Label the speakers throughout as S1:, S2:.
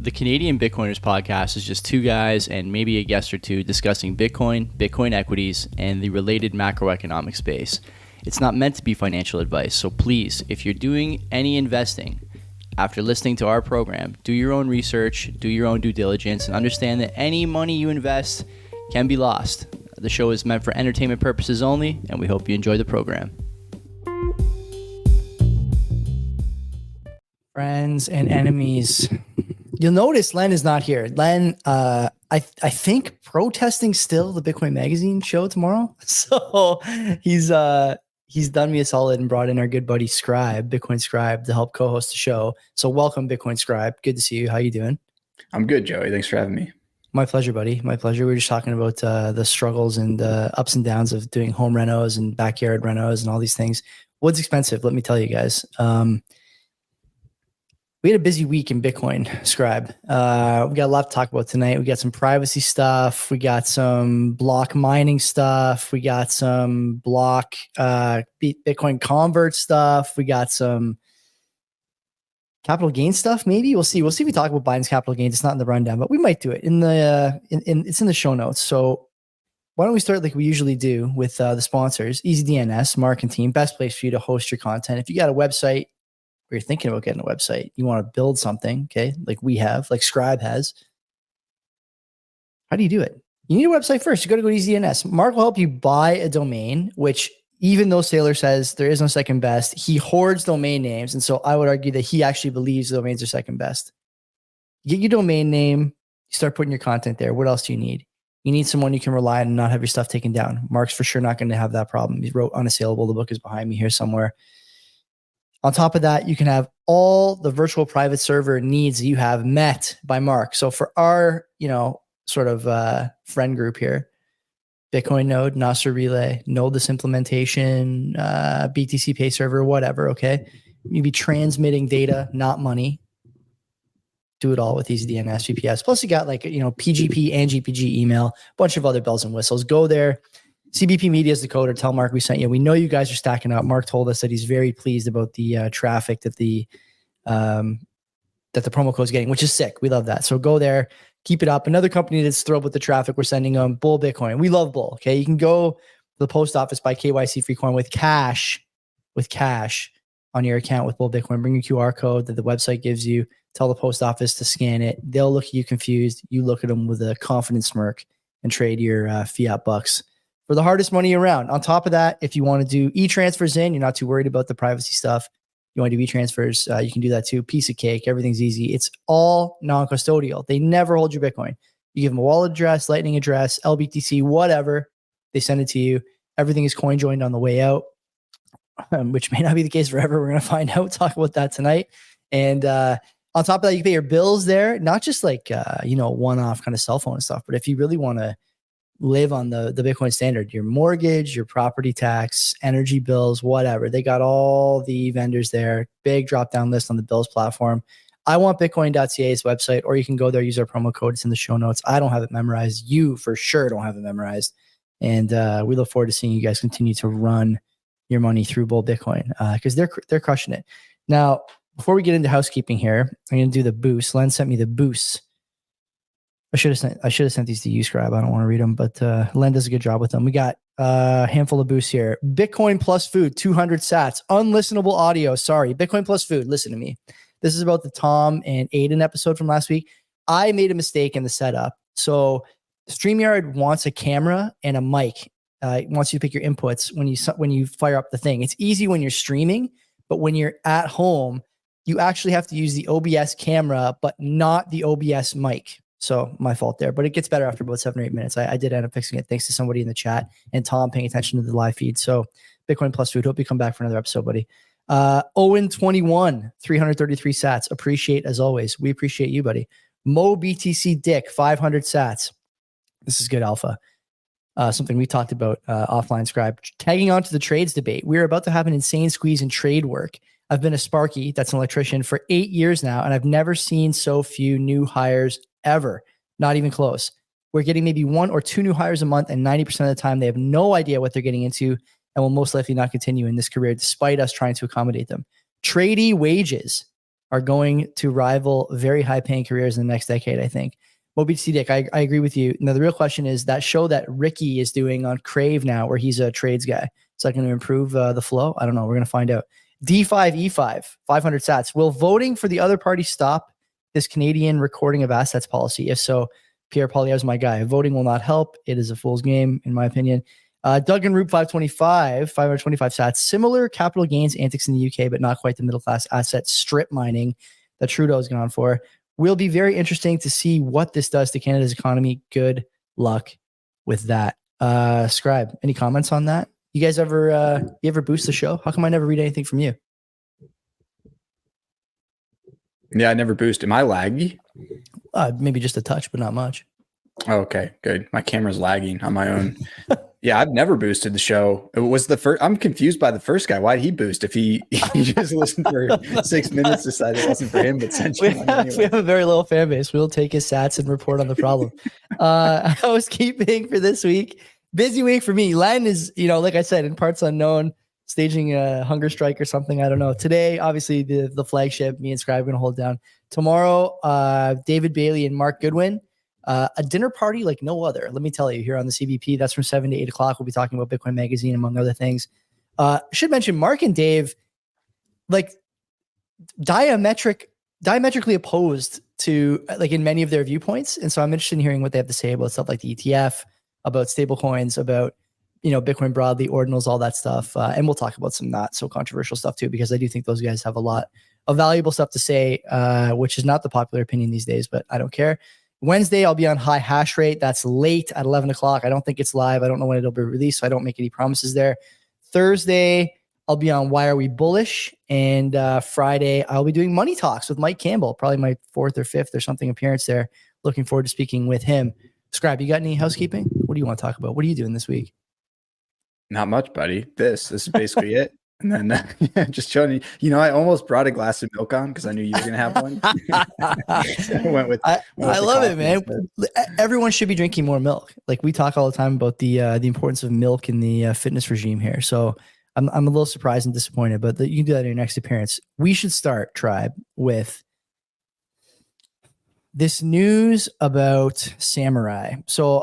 S1: The Canadian Bitcoiners podcast is just two guys and maybe a guest or two discussing Bitcoin, Bitcoin equities, and the related macroeconomic space. It's not meant to be financial advice, so please, if you're doing any investing after listening to our program, do your own research, do your own due diligence, and understand that any money you invest can be lost. The show is meant for entertainment purposes only, and we hope you enjoy the program.
S2: Friends and enemies. You'll notice Len is not here. Len, I think protesting still the Bitcoin Magazine show tomorrow. So he's done me a solid and brought in our good buddy Scribe, Bitcoin Scribe, to help co-host the show. So welcome, Bitcoin Scribe. Good to see you. How you doing?
S3: I'm good, Joey. Thanks for having me.
S2: My pleasure, buddy. My pleasure. We were just talking about the struggles and the ups and downs of doing home renos and backyard renos and all these things. Wood's expensive, let me tell you guys. We had a busy week in Bitcoin, Scribe. We got a lot to talk about tonight. We got some privacy stuff. We got some block mining stuff. We got some block Bitcoin convert stuff. We got some capital gains stuff. Maybe we'll see. We'll see if we talk about Biden's capital gains. It's not in the rundown, but we might do it in the it's in the show notes. So why don't we start like we usually do with the sponsors? EasyDNS, Mark and team, best place for you to host your content. If you got a website, or you're thinking about getting a website, you want to build something, okay, like we have, like Scribe has. How do you do it? You need a website first. You got to go to EasyDNS. Mark will help you buy a domain, which even though Saylor says there is no second best, he hoards domain names. And so I would argue that he actually believes the domains are second best. You get your domain name, you start putting your content there. What else do you need? You need someone you can rely on and not have your stuff taken down. Mark's for sure not going to have that problem. He wrote Unassailable. The book is behind me here somewhere. On top of that, you can have all the virtual private server needs that you have met by Mark. So for our, sort of friend group here, Bitcoin node, Nostr relay, Nodeless implementation, BTC pay server, whatever. Okay. You'd be transmitting data, not money. Do it all with EasyDNS VPS. Plus you got PGP and GPG email, a bunch of other bells and whistles. Go there. CBP Media is the code, or tell Mark we sent you. We know you guys are stacking up. Mark told us that he's very pleased about the traffic that the promo code is getting, which is sick. We love that. So go there, keep it up. Another company that's thrilled with the traffic we're sending them, Bull Bitcoin. We love Bull. Okay, you can go to the post office, buy kyc-free coin with cash on your account with Bull Bitcoin. Bring your QR code that the website gives you. Tell the post office to scan it. They'll look at you confused. You look at them with a confident smirk and trade your fiat bucks for the hardest money around. On top of that, if you want to do e-transfers in, you're not too worried about the privacy stuff. You want to do e-transfers, you can do that too. Piece of cake. Everything's easy. It's all non-custodial. They never hold your Bitcoin. You give them a wallet address, Lightning address, LBTC, whatever. They send it to you. Everything is coin joined on the way out, which may not be the case forever. We're going to find out. Talk about that tonight. And on top of that, you can pay your bills there. Not just like, one-off kind of cell phone and stuff, but if you really want to live on the Bitcoin standard, your mortgage, your property tax, energy bills, whatever. They got all the vendors there. Big drop-down list on the bills platform. I want Bitcoin.ca's website, or you can go there, use our promo code. It's in the show notes. I don't have it memorized. You for sure don't have it memorized. And we look forward to seeing you guys continue to run your money through Bull Bitcoin because they're crushing it. Now, before we get into housekeeping here, I'm going to do the boost. Len sent me the boost. I should have sent these to you, Scribe. I don't want to read them, but Len does a good job with them. We got a handful of boosts here. Bitcoin plus food, 200 sats. Unlistenable audio. Sorry. Bitcoin plus food. Listen to me. This is about the Tom and Aiden episode from last week. I made a mistake in the setup. So StreamYard wants a camera and a mic. It wants you to pick your inputs when you fire up the thing. It's easy when you're streaming, but when you're at home, you actually have to use the OBS camera, but not the OBS mic. So my fault there, but it gets better after about 7 or 8 minutes. I did end up fixing it thanks to somebody in the chat and Tom paying attention to the live feed. So Bitcoin plus food. Hope you come back for another episode, buddy. Owen 21, 333 sats. Appreciate as always. We appreciate you, buddy. Mo BTC Dick, 500 sats. This is good alpha. Something we talked about offline, Scribe. Tagging on to the trades debate. We're about to have an insane squeeze in trade work. I've been a Sparky, that's an electrician, for 8 years now, and I've never seen so few new hires ever. Not even close. We're getting maybe 1 or 2 new hires a month, and 90% of the time they have no idea what they're getting into and will most likely not continue in this career despite us trying to accommodate them. Tradie wages are going to rival very high-paying careers in the next decade, I think. BTC Dick, I agree with you. Now, the real question is that show that Ricky is doing on Crave now, where he's a trades guy. Is that going to improve the flow? I don't know. We're going to find out. D5E5, 500 sats. Will voting for the other party stop this Canadian recording of assets policy? If so, Pierre Poilievre is my guy. Voting will not help. It is a fool's game, in my opinion. Doug and Roop 525 sats. Similar capital gains antics in the UK, but not quite the middle class asset strip mining that Trudeau's gone for. Will be very interesting to see what this does to Canada's economy. Good luck with that. Scribe, any comments on that? You guys ever boost the show? How come I never read anything from you?
S3: Yeah, I never boost. Am I laggy?
S2: Maybe just a touch, but not much.
S3: Oh, okay, good. My camera's lagging on my own. Yeah, I've never boosted the show. It was the first. I'm confused by the first guy. Why did he boost if he just listened for 6 minutes, decided it wasn't for him, but sent you one anyway.
S2: We have a very little fan base. We'll take his sats and report on the problem. Housekeeping for this week. Busy week for me. Len is, like I said, in parts unknown, staging a hunger strike or something. I don't know. Today, obviously, the flagship, me and Scribe are going to hold down. Tomorrow, David Bailey and Mark Goodwin. A dinner party like no other. Let me tell you, here on the CBP, that's from 7 to 8 o'clock. We'll be talking about Bitcoin Magazine, among other things. Should mention Mark and Dave, like diametrically opposed to, like, in many of their viewpoints. And so I'm interested in hearing what they have to say about stuff like the ETF, about stablecoins, about, Bitcoin broadly, ordinals, all that stuff. And we'll talk about some not so controversial stuff too, because I do think those guys have a lot of valuable stuff to say, which is not the popular opinion these days, but I don't care. Wednesday, I'll be on High Hash Rate. That's late at 11 o'clock. I don't think it's live. I don't know when it'll be released, so I don't make any promises there. Thursday, I'll be on Why Are We Bullish? And Friday, I'll be doing Money Talks with Mike Campbell, probably my 4th or 5th or something appearance there. Looking forward to speaking with him. Scribe, you got any housekeeping? What do you want to talk about? What are you doing this week?
S3: Not much, buddy. This is basically it. And then just showing you, I almost brought a glass of milk on because I knew you were going to have one. I
S2: love it, man. Everyone should be drinking more milk. Like, we talk all the time about the importance of milk in the fitness regime here. So I'm a little surprised and disappointed, but you can do that in your next appearance. We should start, Tribe, with this news about Samourai. So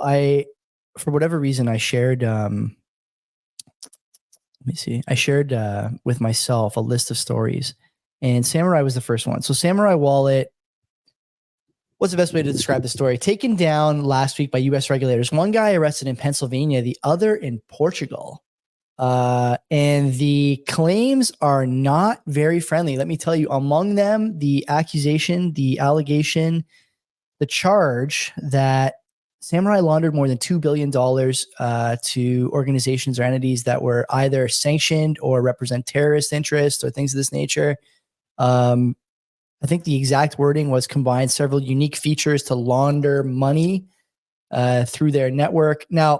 S2: for whatever reason, I shared... I shared with myself a list of stories, and Samourai was the first one. So Samourai wallet, what's the best way to describe the story? Taken down last week by U.S. regulators. One guy arrested in Pennsylvania, the other in Portugal. And the claims are not very friendly. Let me tell you, among them, the accusation, the allegation, the charge that Samourai laundered more than $2 billion to organizations or entities that were either sanctioned or represent terrorist interests or things of this nature. I think the exact wording was combined several unique features to launder money through their network. Now,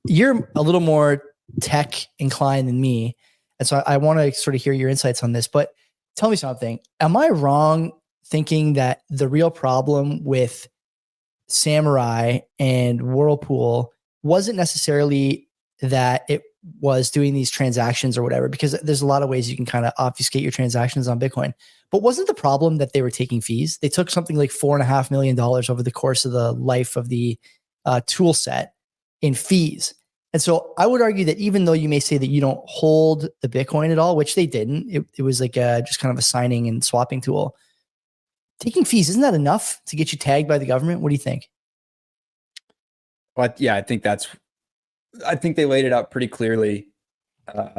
S2: you're a little more tech inclined than me, and so I want to sort of hear your insights on this. But tell me something. Am I wrong thinking that the real problem with Samourai and Whirlpool wasn't necessarily that it was doing these transactions or whatever, because there's a lot of ways you can kind of obfuscate your transactions on Bitcoin, but wasn't the problem that they were taking fees? They took something like $4.5 million over the course of the life of the tool set in fees. And so I would argue that even though you may say that you don't hold the Bitcoin at all, which they didn't, it was like just kind of a signing and swapping tool. Taking fees, isn't that enough to get you tagged by the government? What do you think?
S3: Well, yeah, I think they laid it out pretty clearly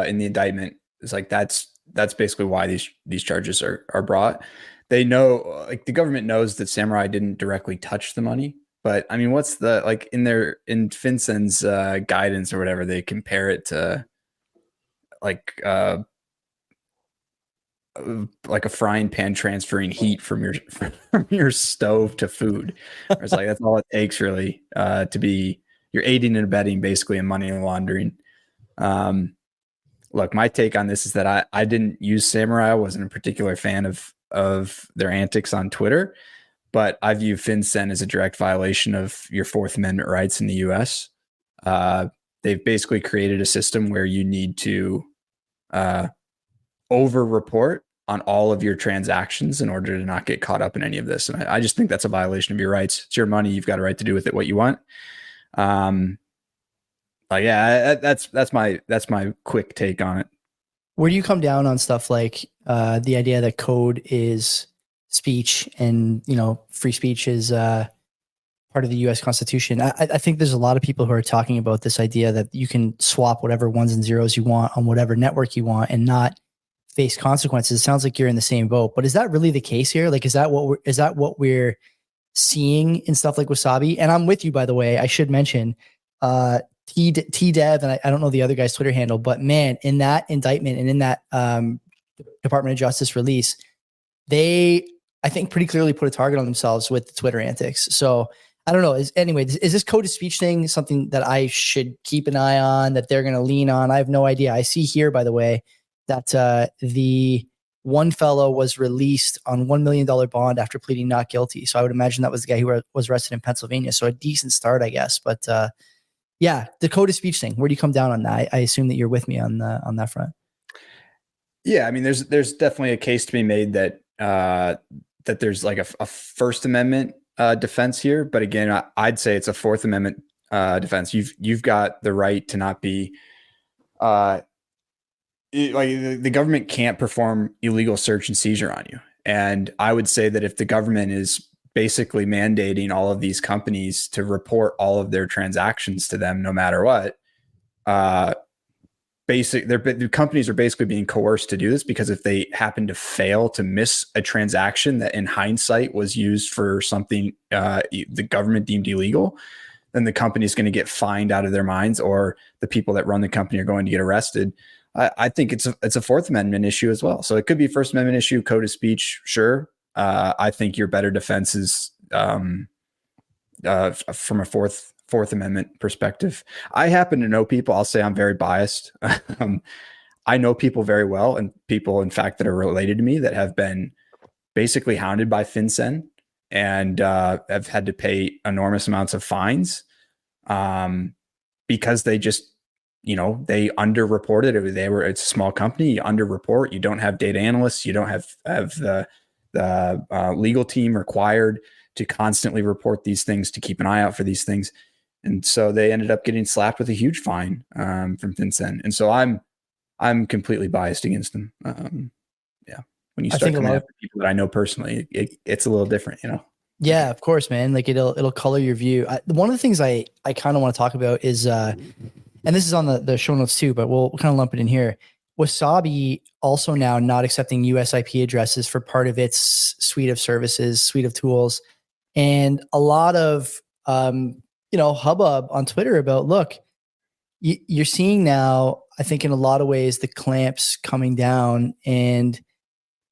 S3: in the indictment. It's like that's basically why these charges are brought. They know, like, the government knows that Samourai didn't directly touch the money, but I mean, what's the, like, in FinCEN's guidance or whatever, they compare it to like a frying pan transferring heat from your stove to food. It's like, that's all it takes really to be, you're aiding and abetting basically in money laundering. Look, my take on this is that I didn't use Samourai. I wasn't a particular fan of their antics on Twitter, but I view FinCEN as a direct violation of your Fourth Amendment rights in the US. They've basically created a system where you need to over-report on all of your transactions in order to not get caught up in any of this. And I just think that's a violation of your rights. It's your money. You've got a right to do with it what you want. Yeah, that's my quick take on it.
S2: Where do you come down on stuff like the idea that code is speech and, free speech is part of the US Constitution? I think there's a lot of people who are talking about this idea that you can swap whatever ones and zeros you want on whatever network you want and not face consequences. It sounds like you're in the same boat, but is that really the case here? Like, is that what we're seeing in stuff like Wasabi? And I'm with you, by the way. I should mention T-Dev, and I don't know the other guy's Twitter handle, but man, in that indictment and in that Department of Justice release, they, I think, pretty clearly put a target on themselves with the Twitter antics. So I don't know. Is this code of speech thing something that I should keep an eye on, that they're going to lean on? I have no idea. I see here, by the way, that the one fellow was released on $1 million bond after pleading not guilty. So I would imagine that was the guy who was arrested in Pennsylvania. So a decent start, I guess. But yeah, the code of speech thing. Where do you come down on that? I assume that you're with me on that front.
S3: Yeah, I mean, there's definitely a case to be made that that there's like a First Amendment defense here, but again, I'd say it's a Fourth Amendment defense. You've got the right to not be the government can't perform illegal search and seizure on you. And I would say that if the government is basically mandating all of these companies to report all of their transactions to them, no matter what, the companies are basically being coerced to do this, because if they happen to fail to miss a transaction that in hindsight was used for something the government deemed illegal, then the company is going to get fined out of their minds, or the people that run the company are going to get arrested. I think it's a Fourth Amendment issue as well. So it could be a First Amendment issue, code of speech, sure. I think your better defense is from a Fourth Amendment perspective. I happen to know people. I'll say I'm very biased. I know people very well, and people, in fact, that are related to me that have been basically hounded by FinCEN and have had to pay enormous amounts of fines because they just, they underreported. It's a small company. You underreport. You don't have data analysts. You don't have the legal team required to constantly report these things, to keep an eye out for these things. And so they ended up getting slapped with a huge fine from FinCEN. And so I'm completely biased against them. Yeah. When you start coming after people that I know personally, it's a little different,
S2: Yeah, of course, man. Like it'll color your view. One of the things I kind of want to talk about is, and this is on the show notes too, but we'll kind of lump it in here. Wasabi also now not accepting US IP addresses for part of its suite of services, suite of tools, and a lot of hubbub on Twitter about, look, you're seeing now, I think in a lot of ways, the clamps coming down, and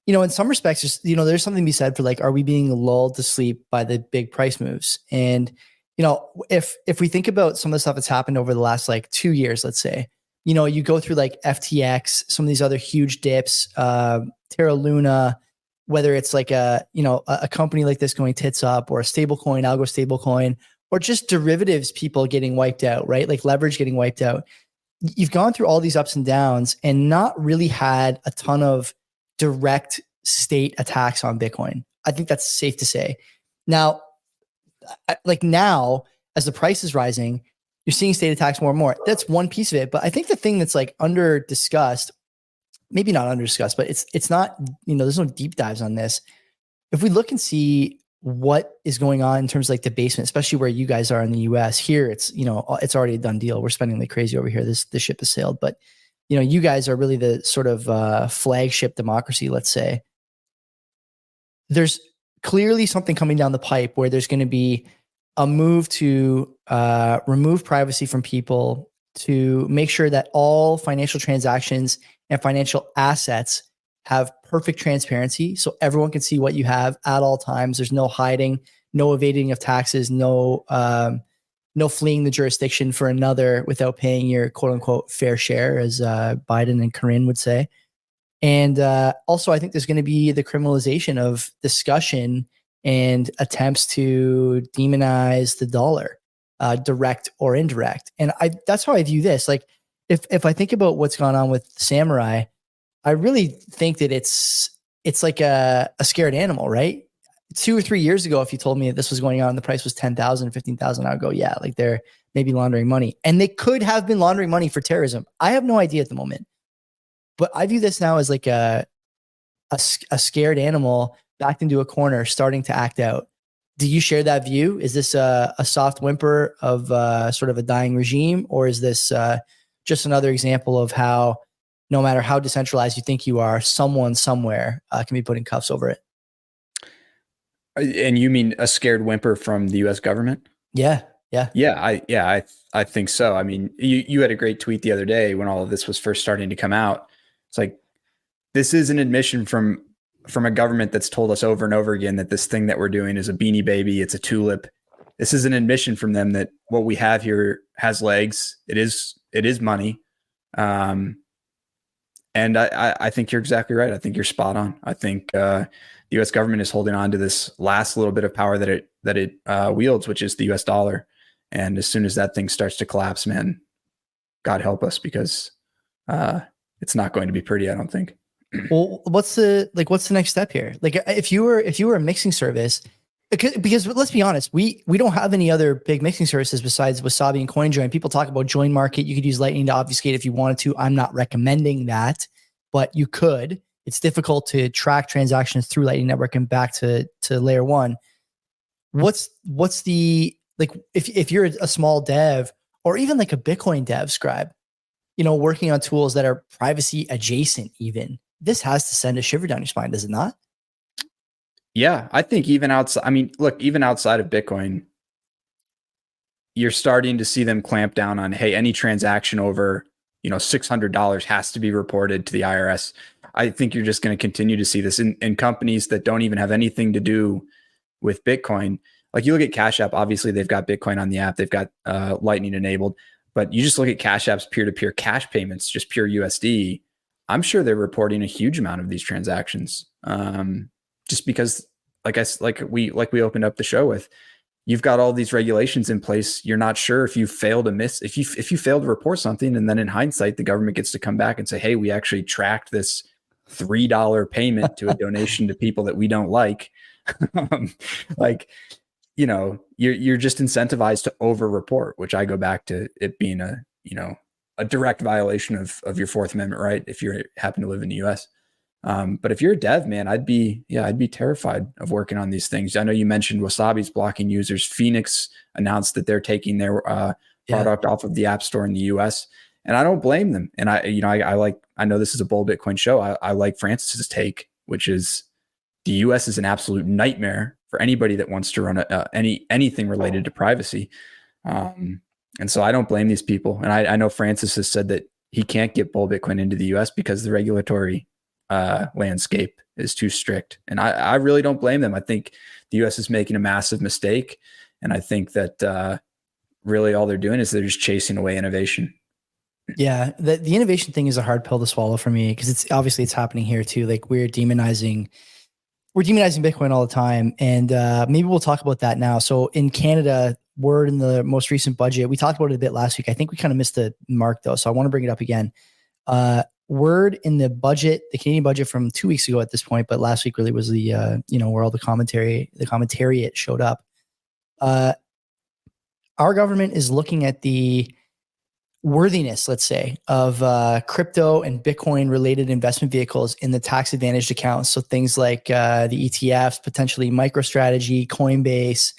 S2: in some respects, there's something to be said for, like, are we being lulled to sleep by the big price moves? And if we think about some of the stuff that's happened over the last 2 years, let's say, you go through like FTX, some of these other huge dips, Terra Luna, whether it's like a company like this going tits up, or a stable coin, algo stable coin, or just derivatives people getting wiped out, right? Like leverage getting wiped out. You've gone through all these ups and downs and not really had a ton of direct state attacks on Bitcoin. I think that's safe to say. Now, as the price is rising, you're seeing state attacks more and more. That's one piece of it. But I think the thing that's under discussed, maybe not under discussed, but it's not, there's no deep dives on this. If we look and see what is going on in terms of the basement, especially where you guys are in the US, here it's, it's already a done deal. We're spending like crazy over here. The ship has sailed, but you guys are really the sort of flagship democracy, let's say. There's clearly something coming down the pipe where there's going to be a move to remove privacy from people, to make sure that all financial transactions and financial assets have perfect transparency, so everyone can see what you have at all times. There's no hiding, no evading of taxes, no fleeing the jurisdiction for another without paying your quote unquote fair share, as Biden and Corinne would say. And also, I think there's going to be the criminalization of discussion and attempts to demonize the dollar, direct or indirect. And that's how I view this. If I think about what's gone on with Samourai, I really think that it's it's like a scared animal, right? 2 or 3 years ago, if you told me that this was going on and the price was 10,000, 15,000, I would go, yeah, like they're maybe laundering money. And they could have been laundering money for terrorism. I have no idea at the moment. But I view this now as like a scared animal backed into a corner, starting to act out. Do you share that view? Is this a soft whimper of sort of a dying regime? Or is this just another example of how no matter how decentralized you think you are, someone somewhere can be putting cuffs over it?
S3: And you mean a scared whimper from the U.S. government?
S2: Yeah.
S3: I think so. I mean, you had a great tweet the other day when all of this was first starting to come out. It's like, this is an admission from a government that's told us over and over again that this thing that we're doing is a beanie baby. It's a tulip. This is an admission from them that what we have here has legs. It is money. And I think you're exactly right. I think you're spot on. I think the U.S. government is holding on to this last little bit of power that it wields, which is the U.S. dollar. And as soon as that thing starts to collapse, man, God help us, because it's not going to be pretty, I don't think.
S2: Well, what's the next step here? Like, if you were a mixing service, because let's be honest, we don't have any other big mixing services besides Wasabi and CoinJoin. People talk about Join Market. You could use Lightning to obfuscate if you wanted to. I'm not recommending that, but you could. It's difficult to track transactions through Lightning Network and back to layer one. What's the, like, if you're a small dev or even like a Bitcoin dev scribe, working on tools that are privacy adjacent, even this has to send a shiver down your spine, does it not?
S3: Yeah, I think even outside, even outside of Bitcoin, you're starting to see them clamp down on, hey, any transaction over, $600 has to be reported to the IRS. I think you're just going to continue to see this in companies that don't even have anything to do with Bitcoin. Like, you look at Cash App, obviously they've got Bitcoin on the app, they've got Lightning enabled, but you just look at Cash App's peer-to-peer cash payments, just pure USD. I'm sure they're reporting a huge amount of these transactions. Just because, like we opened up the show with, you've got all these regulations in place. You're not sure if you fail to report something, and then in hindsight, the government gets to come back and say, hey, we actually tracked this $3 payment to a donation to people that we don't like. You're just incentivized to over-report, which I go back to it being a direct violation of your Fourth Amendment right if you happen to live in the US. But if you're a dev, man, I'd be terrified of working on these things. I know you mentioned Wasabi's blocking users. Phoenix announced that they're taking their product off of the App Store in the US, and I don't blame them. And I know this is a Bull Bitcoin show. I like Francis's take, which is the US is an absolute nightmare for anybody that wants to run anything related to privacy. And so I don't blame these people. And I know Francis has said that he can't get Bull Bitcoin into the US because the regulatory landscape is too strict. And I really don't blame them. I think the US is making a massive mistake. And I think that really all they're doing is they're just chasing away innovation.
S2: Yeah. The innovation thing is a hard pill to swallow for me, because it's happening here too. Like, we're demonizing Bitcoin all the time. And maybe we'll talk about that now. So in Canada, word in the most recent budget, we talked about it a bit last week. I think we kind of missed the mark though, so I want to bring it up again. Word in the budget, the Canadian budget from 2 weeks ago at this point, but last week really was the where all the commentariat showed up. Our government is looking at the worthiness, let's say, of crypto and Bitcoin related investment vehicles in the tax advantaged accounts. So things like the ETFs, potentially MicroStrategy, Coinbase,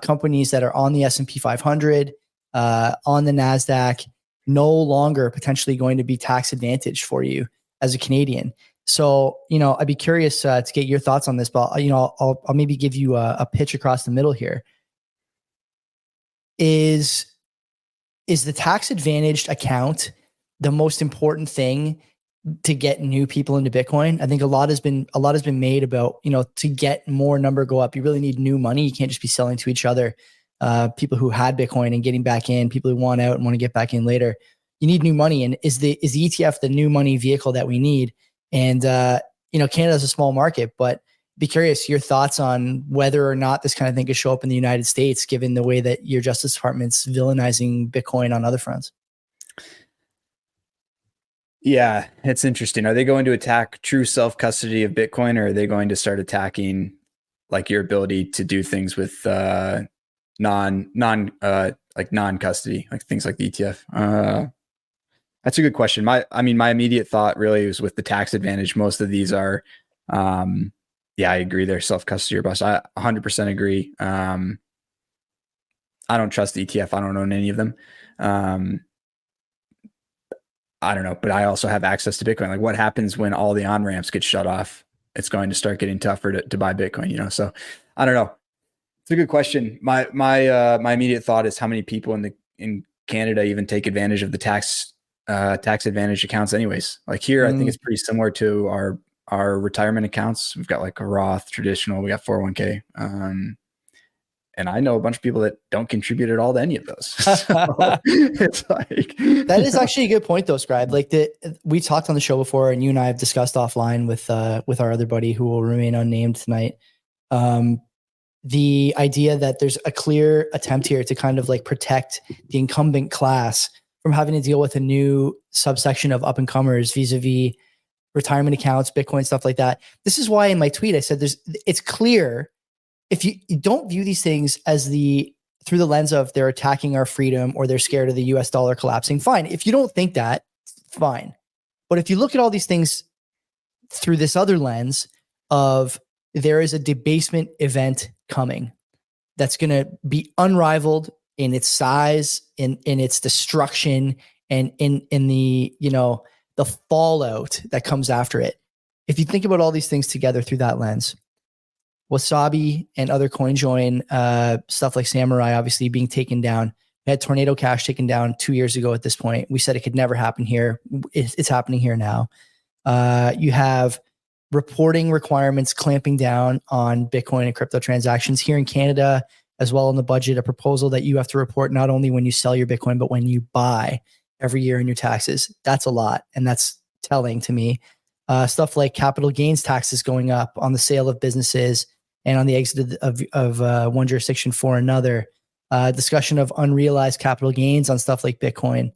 S2: companies that are on the S&P 500, on the NASDAQ, no longer potentially going to be tax advantaged for you as a Canadian. So, I'd be curious to get your thoughts on this, but, I'll maybe give you a pitch across the middle here. Is the tax advantaged account the most important thing to get new people into Bitcoin? I think a lot has been made about, to get more number go up, you really need new money. You can't just be selling to each other. People who had Bitcoin and getting back in, people who want out and want to get back in later. You need new money. And is the ETF the new money vehicle that we need? And, Canada's a small market, but be curious your thoughts on whether or not this kind of thing could show up in the United States, given the way that your Justice Department's villainizing Bitcoin on other fronts.
S3: Yeah, it's interesting. Are they going to attack true self-custody of Bitcoin, or are they going to start attacking like your ability to do things with non-custody, like things like the ETF? That's a good question. My immediate thought really was with the tax advantage. Most of these are, yeah, I agree. They're self-custody or bust. I 100% agree. I don't trust the ETF. I don't own any of them. I don't know, but I also have access to Bitcoin. Like, what happens when all the on-ramps get shut off? It's going to start getting tougher to buy Bitcoin, you know? So I don't know. It's a good question. My immediate thought is how many people in Canada even take advantage of the tax advantage accounts anyways. Like here, I think it's pretty similar to our retirement accounts. We've got like a Roth traditional, we got 401k. And I know a bunch of people that don't contribute at all to any of those. So it's like,
S2: that is actually a good point though, Scribe. Like we talked on the show before, and you and I have discussed offline with our other buddy who will remain unnamed tonight. The idea that there's a clear attempt here to kind of like protect the incumbent class from having to deal with a new subsection of up and comers vis-a-vis retirement accounts, Bitcoin, stuff like that. This is why in my tweet I said it's clear. If you don't view these things as through the lens of they're attacking our freedom or they're scared of the US dollar collapsing, fine. If you don't think that, fine. But if you look at all these things through this other lens of there is a debasement event coming that's going to be unrivaled in its size, in its destruction, and in the, the fallout that comes after it. If you think about all these things together through that lens, Wasabi and other CoinJoin, stuff like Samourai obviously being taken down. We had Tornado Cash taken down 2 years ago at this point. We said it could never happen here. It's happening here now. You have reporting requirements clamping down on Bitcoin and crypto transactions here in Canada, as well in the budget, a proposal that you have to report not only when you sell your Bitcoin, but when you buy every year in your taxes. That's a lot. And that's telling to me. Stuff like capital gains taxes going up on the sale of businesses and on the exit of one jurisdiction for another. Discussion of unrealized capital gains on stuff like Bitcoin.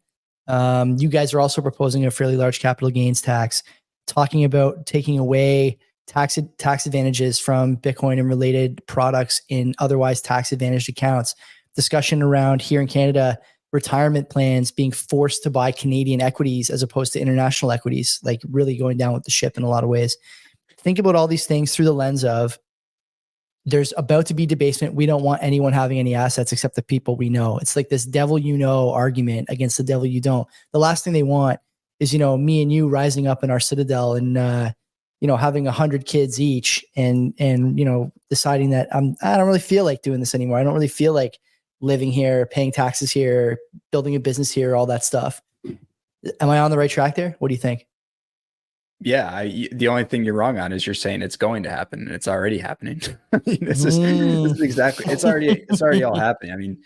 S2: You guys are also proposing a fairly large capital gains tax, talking about taking away tax advantages from Bitcoin and related products in otherwise tax advantaged accounts. Discussion around here in Canada, retirement plans being forced to buy Canadian equities as opposed to international equities, like really going down with the ship in a lot of ways. Think about all these things through the lens of there's about to be debasement. We don't want anyone having any assets except the people we know. It's like this devil you know argument against the devil you don't. The last thing they want is, me and you rising up in our citadel and, having 100 kids each and deciding that I don't really feel like doing this anymore. I don't really feel like living here, paying taxes here, building a business here, all that stuff. Am I on the right track there? What do you think?
S3: Yeah, the only thing you're wrong on is you're saying it's going to happen, and it's already happening. This is exactly, it's already all happening. I mean,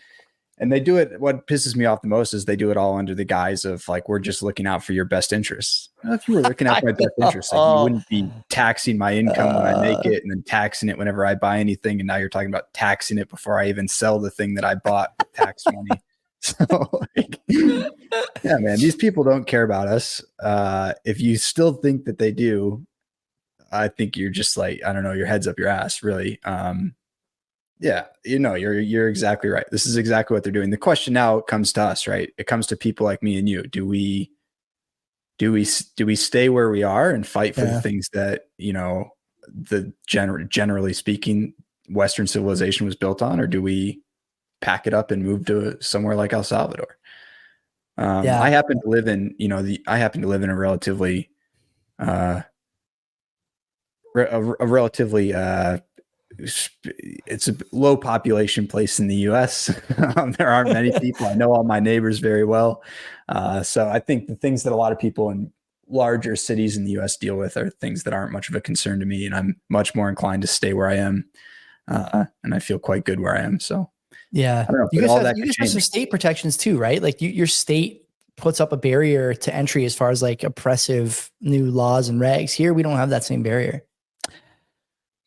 S3: and they do it. What pisses me off the most is they do it all under the guise of like, we're just looking out for your best interests. Well, if you were looking out for my best interests, like, you wouldn't be taxing my income when I make it and then taxing it whenever I buy anything. And now you're talking about taxing it before I even sell the thing that I bought with tax money. So like, yeah, man, these people don't care about us. If you still think that they do, I think you're just like, I don't know, your head's up your ass, really. Yeah, you're exactly right. This is exactly what they're doing. The question now comes to us, right? It comes to people like me and you. Do we stay where we are and fight for the things that, generally speaking, Western civilization was built on, or do we pack it up and move to somewhere like El Salvador? I happen to live in, a relatively, it's a low population place in the US. There aren't many people. I know all my neighbors very well. So I think the things that a lot of people in larger cities in the US deal with are things that aren't much of a concern to me. And I'm much more inclined to stay where I am. And I feel quite good where I am. So
S2: yeah,
S3: I don't know,
S2: you guys have some state protections too, right? Like your state puts up a barrier to entry as far as like oppressive new laws and regs. Here, we don't have that same barrier.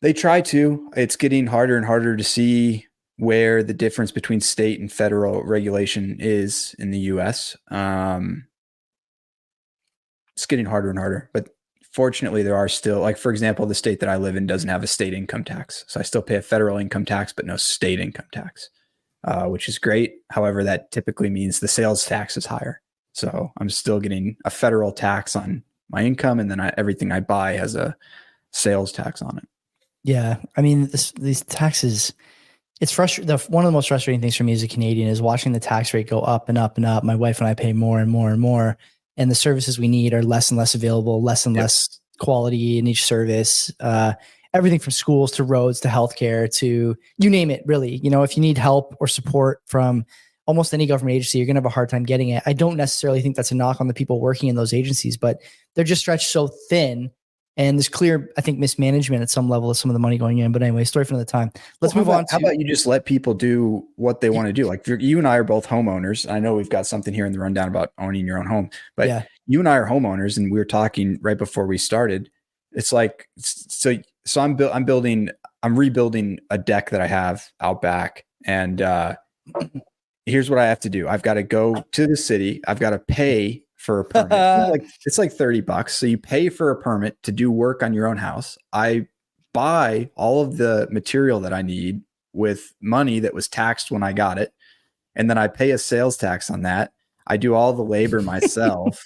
S3: They try to. It's getting harder and harder to see where the difference between state and federal regulation is in the US. it's getting harder and harder. But fortunately, there are still, like, for example, the state that I live in doesn't have a state income tax. So I still pay a federal income tax, but no state income tax, which is great. However, that typically means the sales tax is higher. So I'm still getting a federal tax on my income, and then everything I buy has a sales tax on it.
S2: Yeah. I mean, these taxes, it's frustrating. One of the most frustrating things for me as a Canadian is watching the tax rate go up and up and up. My wife and I pay more and more and more, and the services we need are less and less available, less and less quality in each service. Everything from schools to roads to healthcare to you name it, really. You know, if you need help or support from almost any government agency, you're going to have a hard time getting it. I don't necessarily think that's a knock on the people working in those agencies, but they're just stretched so thin. And there's clear, I think, mismanagement at some level of some of the money going in. But anyway, story for another time. Let's move on.
S3: How about you just let people do what they want to do? Like you and I are both homeowners. I know we've got something here in the rundown about owning your own home, but you and I are homeowners, and we were talking right before we started. It's like, so I'm rebuilding a deck that I have out back. And here's what I have to do. I've got to go to the city. I've got to pay for a permit. It's like $30. So you pay for a permit to do work on your own house. I buy all of the material that I need with money that was taxed when I got it. And then I pay a sales tax on that. I do all the labor myself.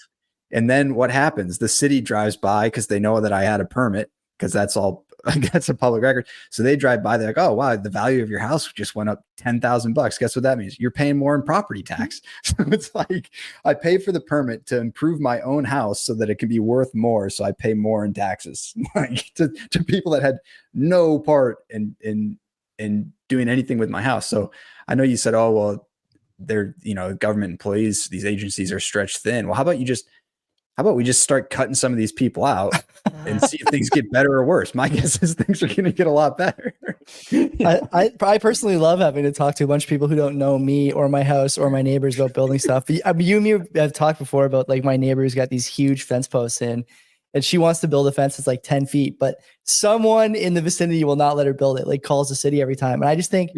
S3: And then what happens? The city drives by because they know that I had a permit, because that's a public record. So they drive by, they're like, oh, wow, the value of your house just went up $10,000. Guess what that means? You're paying more in property tax. So it's like, I pay for the permit to improve my own house so that it can be worth more. So I pay more in taxes, like to people that had no part in doing anything with my house. So I know you said, oh, well, they're, government employees, these agencies are stretched thin. Well, how about we just start cutting some of these people out and see if things get better or worse? My guess is things are going to get a lot better.
S2: I personally love having to talk to a bunch of people who don't know me or my house or my neighbors about building stuff. But you and me have talked before about, like, my neighbor who's got these huge fence posts in, and she wants to build a fence that's like 10 feet, but someone in the vicinity will not let her build it, like calls the city every time. And I just think,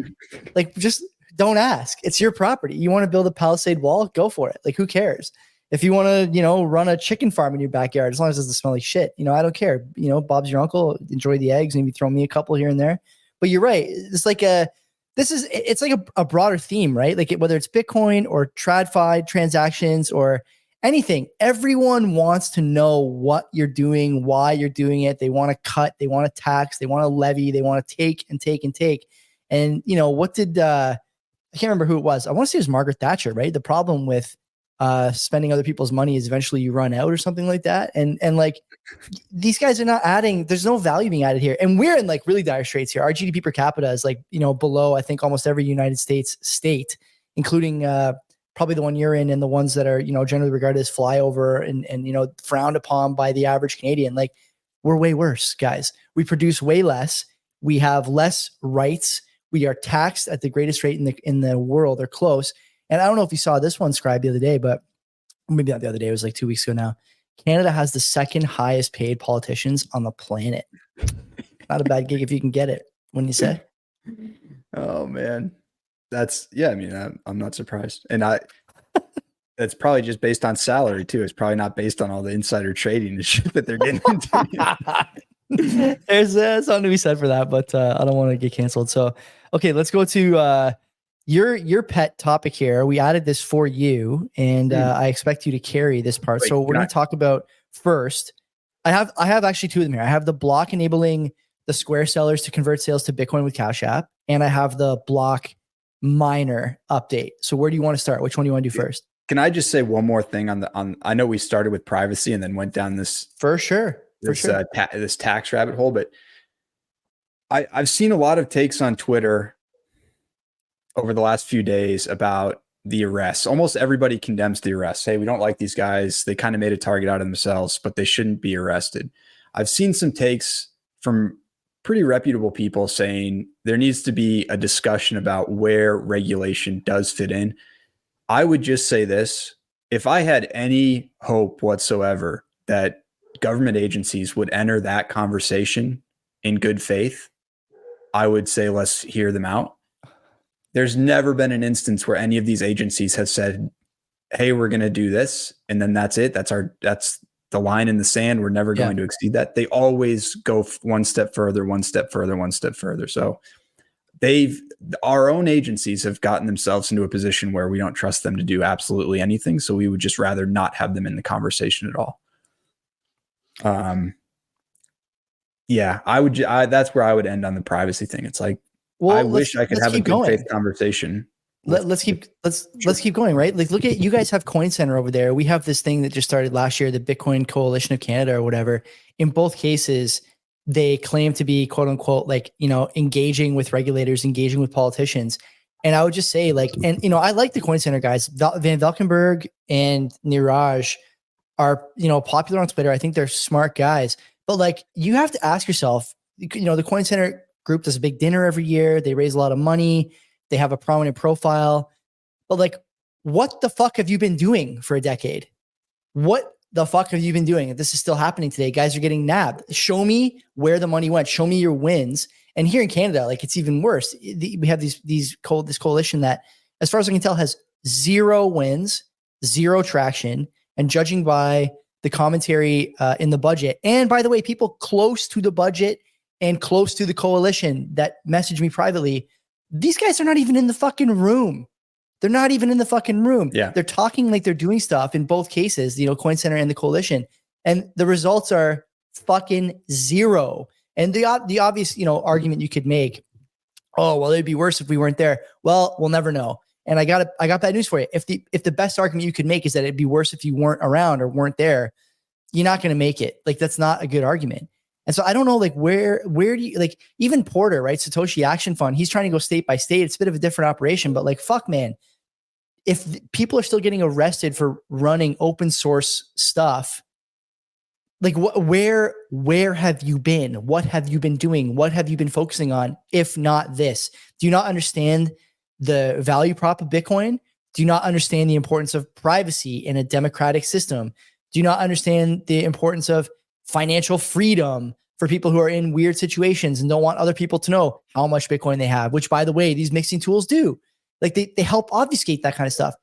S2: like, just don't ask. It's your property. You want to build a palisade wall? Go for it. Like, who cares? If you want to, run a chicken farm in your backyard, as long as it doesn't smell like shit, I don't care. Bob's your uncle. Enjoy the eggs. Maybe throw me a couple here and there. But you're right. It's like it's like a broader theme, right? Like whether it's Bitcoin or TradFi transactions or anything, everyone wants to know what you're doing, why you're doing it. They want to cut, they want to tax, they want to levy, they want to take and take and take. And what did I can't remember who it was. I want to say it was Margaret Thatcher, right? The problem with spending other people's money is eventually you run out or something like that. And like, these guys are not adding, there's no value being added here. And we're in like really dire straits here. Our GDP per capita is like, below, I think, almost every United States state, including probably the one you're in and the ones that are, generally regarded as flyover and frowned upon by the average Canadian. Like, we're way worse, guys. We produce way less. We have less rights. We are taxed at the greatest rate in the world, or close. And I don't know if you saw this one, Scribe, the other day, but maybe not the other day. It was like 2 weeks ago now. Canada has the second highest paid politicians on the planet. Not a bad gig if you can get it, wouldn't you say?
S3: Oh, man. I'm not surprised. And that's probably just based on salary, too. It's probably not based on all the insider trading and shit that they're getting into.
S2: There's something to be said for that, but I don't want to get canceled. So, okay, let's go to your pet topic here. We added this for you, and I expect you to carry this part. So we're going to talk about first. I have actually two of them here. I have the block enabling the Square sellers to convert sales to Bitcoin with Cash App, and I have the block miner update. So where do you want to start? Which one do you want to do first?
S3: Can I just say one more thing on I know we started with privacy and then went down this this tax rabbit hole, but I've seen a lot of takes on Twitter over the last few days about the arrests. Almost everybody condemns the arrests. Hey, we don't like these guys. They kind of made a target out of themselves, but they shouldn't be arrested. I've seen some takes from pretty reputable people saying there needs to be a discussion about where regulation does fit in. I would just say this: if I had any hope whatsoever that government agencies would enter that conversation in good faith, I would say let's hear them out. There's never been an instance where any of these agencies have said, hey, we're going to do this, and then that's it. That's the line in the sand. We're never going to exceed that. They always go one step further, one step further, one step further. So our own agencies have gotten themselves into a position where we don't trust them to do absolutely anything. So we would just rather not have them in the conversation at all. Yeah, that's where I would end on the privacy thing. It's like, I wish I could have a good faith conversation.
S2: Let's keep going, right? Like, look at, you guys have Coin Center over there. We have this thing that just started last year, the Bitcoin Coalition of Canada or whatever. In both cases, they claim to be quote unquote, like, you know, engaging with regulators, engaging with politicians. And I would just say, like, and, you know, I like the Coin Center guys. Van Valkenburg and Niraj are, you know, popular on Twitter. I think they're smart guys, but like, you have to ask yourself, you know, the Coin Center group does a big dinner every year. They raise a lot of money. They have a prominent profile, but like, what the fuck have you been doing for a decade? What the fuck have you been doing? If this is still happening today, guys are getting nabbed. Show me where the money went. Show me your wins. And here in Canada, like, it's even worse. We have this coalition that, as far as I can tell, has 0 wins, 0 traction. And judging by the commentary in the budget, and by the way, people close to the budget and close to the coalition that message me privately, these guys are not even in the fucking room. They're not even in the fucking room.
S3: Yeah.
S2: They're talking like they're doing stuff in both cases, you know, Coin Center and the coalition. And the results are fucking 0. And the obvious, you know, argument you could make, oh, well, it'd be worse if we weren't there. Well, we'll never know. And I got bad news for you. If the best argument you could make is that it'd be worse if you weren't around or weren't there, you're not going to make it. Like, that's not a good argument. And so I don't know, like, where do you, like, even Porter, right? Satoshi Action Fund, he's trying to go state by state. It's a bit of a different operation, but like, fuck, man, if people are still getting arrested for running open source stuff, like, where have you been? What have you been doing? What have you been focusing on? If not this, do you not understand the value prop of Bitcoin? Do you not understand the importance of privacy in a democratic system? Do you not understand the importance of financial freedom for people who are in weird situations and don't want other people to know how much Bitcoin they have, which, by the way, these mixing tools do. Like, they help obfuscate that kind of stuff.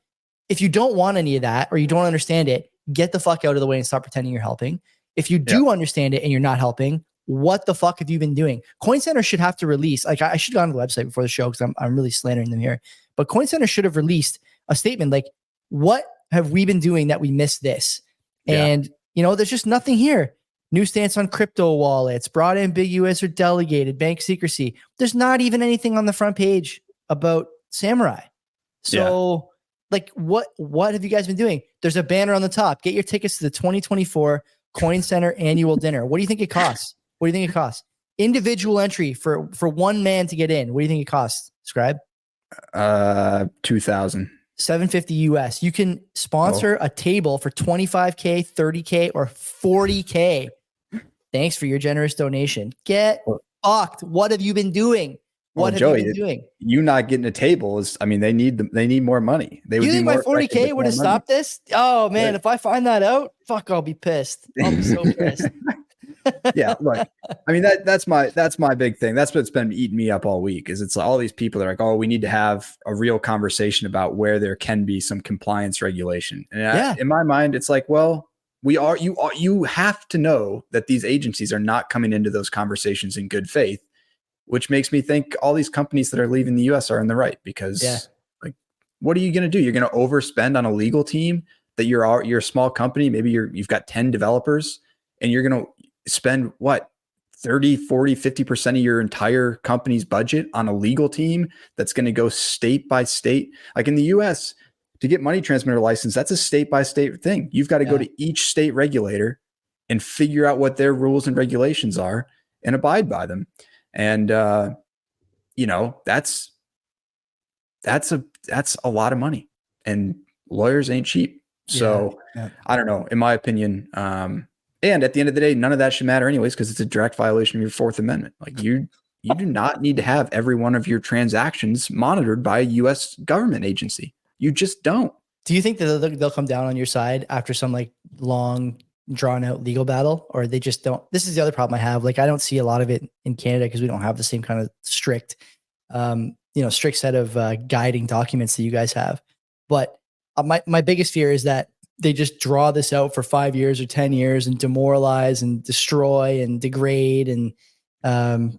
S2: If you don't want any of that, or you don't understand it, get the fuck out of the way and stop pretending you're helping. If you do understand it and you're not helping, what the fuck have you been doing? Coin Center should have to release, like, I should have gone to the website before the show because I'm really slandering them here, but Coin Center should have released a statement like, what have we been doing that we missed this? And, you know, there's just nothing here. New stance on crypto wallets, broad, ambiguous, or delegated, bank secrecy. There's not even anything on the front page about Samourai. So, like, what have you guys been doing? There's a banner on the top. Get your tickets to the 2024 Coin Center annual dinner. What do you think it costs? What do you think it costs? Individual entry for one man to get in. What do you think it costs? Scribe?
S3: 2,000.
S2: $750 US. You can sponsor a table for $25K, $30K, or $40K. Thanks for your generous donation. Get fucked. What have you been doing? What have
S3: Joey,
S2: you been doing?
S3: You not getting a table is, I mean, they need more money. They
S2: you think my 40K would have stopped this? Oh man, if I find that out, fuck, I'll be pissed. I'll be so pissed.
S3: Yeah, look, I mean, that's my big thing. That's what's been eating me up all week, is it's all these people that are like, oh, we need to have a real conversation about where there can be some compliance regulation. And in my mind, it's like, well, you have to know that these agencies are not coming into those conversations in good faith, which makes me think all these companies that are leaving the US are in the right, because like, what are you going to do? You're going to overspend on a legal team that you're a small company. Maybe you've got 10 developers and you're going to spend what, 30, 40, 50% of your entire company's budget on a legal team that's going to go state by state. Like in the US, to get money transmitter license, that's a state by state thing. You've got to go to each state regulator and figure out what their rules and regulations are and abide by them. And, you know, that's a lot of money, and lawyers ain't cheap. So I don't know, in my opinion, and at the end of the day, none of that should matter anyways, because it's a direct violation of your Fourth Amendment. Like, you do not need to have every one of your transactions monitored by a U.S. government agency. You just don't.
S2: Do you think that they'll come down on your side after some like long drawn out legal battle, or they just don't? This is the other problem I have. Like, I don't see a lot of it in Canada because we don't have the same kind of strict set of guiding documents that you guys have. But my biggest fear is that they just draw this out for 5 years or 10 years and demoralize and destroy and degrade and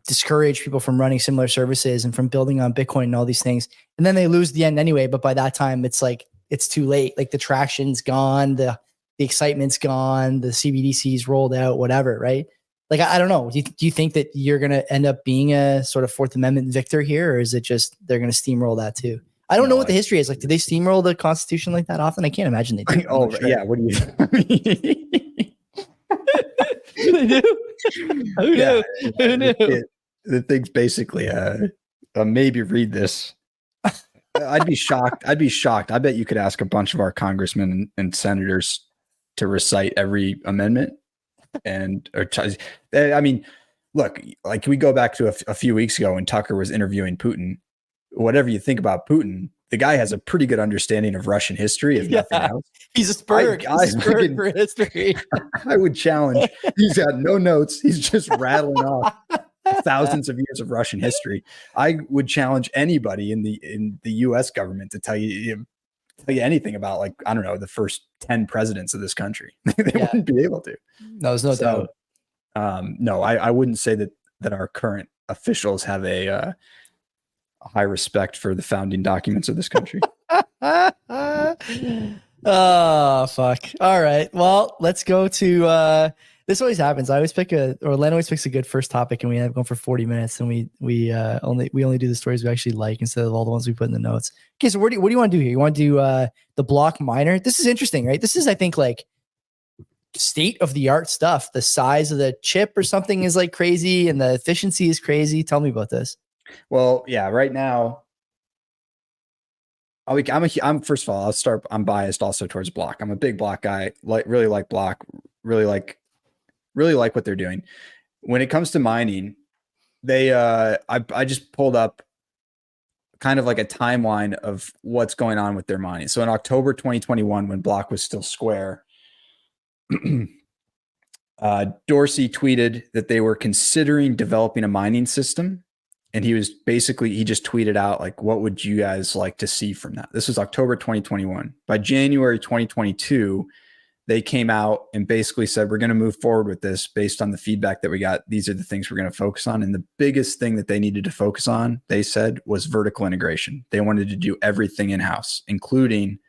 S2: discourage people from running similar services and from building on Bitcoin and all these things. And then they lose the end anyway. But by that time, it's like, it's too late. Like the traction's gone, the excitement's gone, the CBDC's rolled out, whatever, right? Like, I don't know. Do you think that you're going to end up being a sort of Fourth Amendment victor here? Or is it just they're going to steamroll that too? I don't know what the history is. Like, do they steamroll the Constitution like that often? I can't imagine they do.
S3: Oh, sure. Yeah. What do you
S2: They do? Who knew? Who knew?
S3: The thing's basically maybe read this. I'd be shocked. I bet you could ask a bunch of our congressmen and senators to recite every amendment. I mean, look, like we go back to a few weeks ago when Tucker was interviewing Putin. Whatever you think about Putin, the guy has a pretty good understanding of Russian history, if nothing else.
S2: He's a Spurg. He's a Spurg for history.
S3: I would challenge. He's got no notes. He's just rattling off thousands of years of Russian history. I would challenge anybody in the U.S. government to tell you anything about, like, I don't know, the first 10 presidents of this country. They wouldn't be able to.
S2: No, there's no doubt.
S3: No, I wouldn't say that our current officials have a high respect for the founding documents of this country.
S2: Oh, fuck. All right. Well, let's go to this always happens. I always Len always picks a good first topic and we end up going for 40 minutes and we only do the stories we actually like instead of all the ones we put in the notes. Okay, so what do you want to do here? You want to do the block miner? This is interesting, right? This is, I think, like state of the art stuff. The size of the chip or something is like crazy and the efficiency is crazy. Tell me about this.
S3: Well, yeah, right now, I'm first of all, I'm biased also towards Block. I'm a big Block guy. Really like Block. Really like what they're doing. When it comes to mining, I just pulled up kind of like a timeline of what's going on with their mining. So in October 2021, when Block was still Square, Dorsey tweeted that they were considering developing a mining system. And he just tweeted out, like, what would you guys like to see from that? This was October 2021. By January 2022, they came out and basically said, we're going to move forward with this based on the feedback that we got. These are the things we're going to focus on. And the biggest thing that they needed to focus on, they said, was vertical integration. They wanted to do everything in-house, including